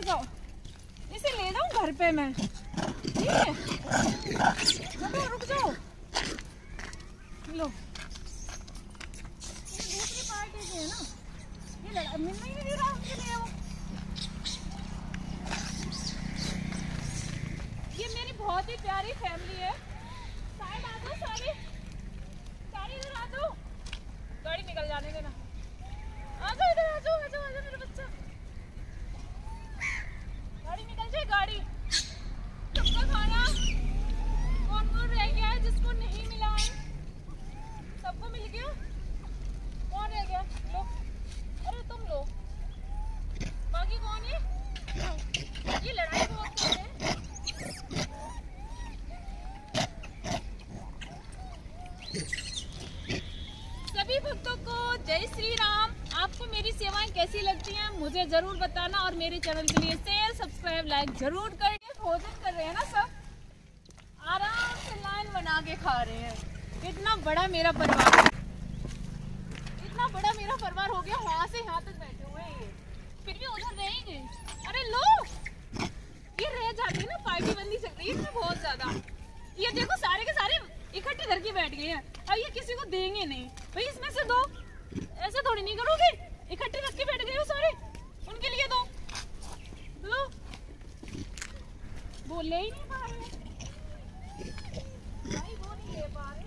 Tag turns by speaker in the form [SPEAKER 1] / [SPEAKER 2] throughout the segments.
[SPEAKER 1] जाओ, इसे ले जाऊं घर पे मैं, ठीक है? चलो रुक जाओ, लो दूसरी पार्टी से है ना, ये लड़ा मिलना ही नहीं रहा हमके लिए वो। ये मेरी बहुत ही प्यारी फैमिली है। साइड आ दो, सारी इधर आ दो, गाड़ी निकल जाने देना। आ जाओ इधर, आ जाओ मेरा बच्चा, गाड़ी निकल जाए गाड़ी। सबका खाना कौन कौन रह गया है, जिसको नहीं मिला है? सबको मिल गया? कौन रह गया? लो, अरे तुम लो, बाकी कौन है? ये लड़ाई बहुत कर रहे हैं। सभी भक्तों को जय श्री राम। आपको मेरी सेवाएं कैसी लगती हैं मुझे जरूर बताना, और मेरे चैनल के लिए शेयर सब्सक्राइब लाइक जरूर करिए। भोजन कर रहे हैं ना, सब आराम से लाइन बना के खा रहे हैं। इतना बड़ा मेरा परिवार हो गया, वहाँ से यहाँ तक बैठे हुए हैं, फिर भी उधर रहेंगे। अरे लो, ये रह जाती है ना, पार्टी बंदी चल रही है इसमें बहुत ज्यादा। ये देखो सारे के सारे इकट्ठे करके बैठ गए हैं, अब ये किसी को देंगे नहीं भाई, इसमें से दो, ऐसे थोड़ी नहीं करोगे, इकट्ठे रख के बैठ गए हो सारे, उनके लिए दो। लो, वो ले ही नहीं पा रहे भाई, वो नहीं ले पा रहे।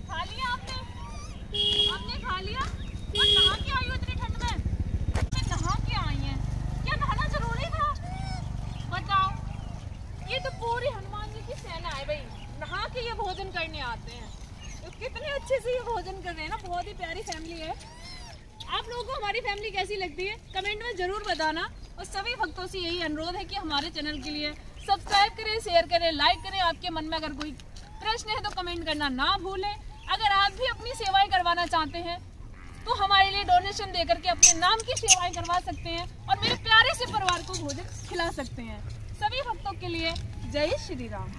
[SPEAKER 1] खा लिया आपने खा लिया, और नहा के आई हो इतनी ठंड में? नहा के आई हैं, क्या नहाना जरूरी था? बताओ, ये तो पूरी हनुमान जी की सेना है भाई, नहा के ये भोजन करने आते हैं। तो कितने अच्छे से ये भोजन कर रहे हैं ना, बहुत ही प्यारी फैमिली है। आप लोगों को हमारी फैमिली कैसी लगती है कमेंट में जरूर बताना, और सभी भक्तों से यही अनुरोध है कि हमारे चैनल के लिए सब्सक्राइब करें, शेयर करें, लाइक करें। आपके मन में अगर कोई प्रश्न है तो कमेंट करना ना भूलें। अगर आप भी अपनी सेवाएं करवाना चाहते हैं तो हमारे लिए डोनेशन देकर के अपने नाम की सेवाएं करवा सकते हैं, और मेरे प्यारे से परिवार को भोजन खिला सकते हैं। सभी भक्तों के लिए जय श्री राम।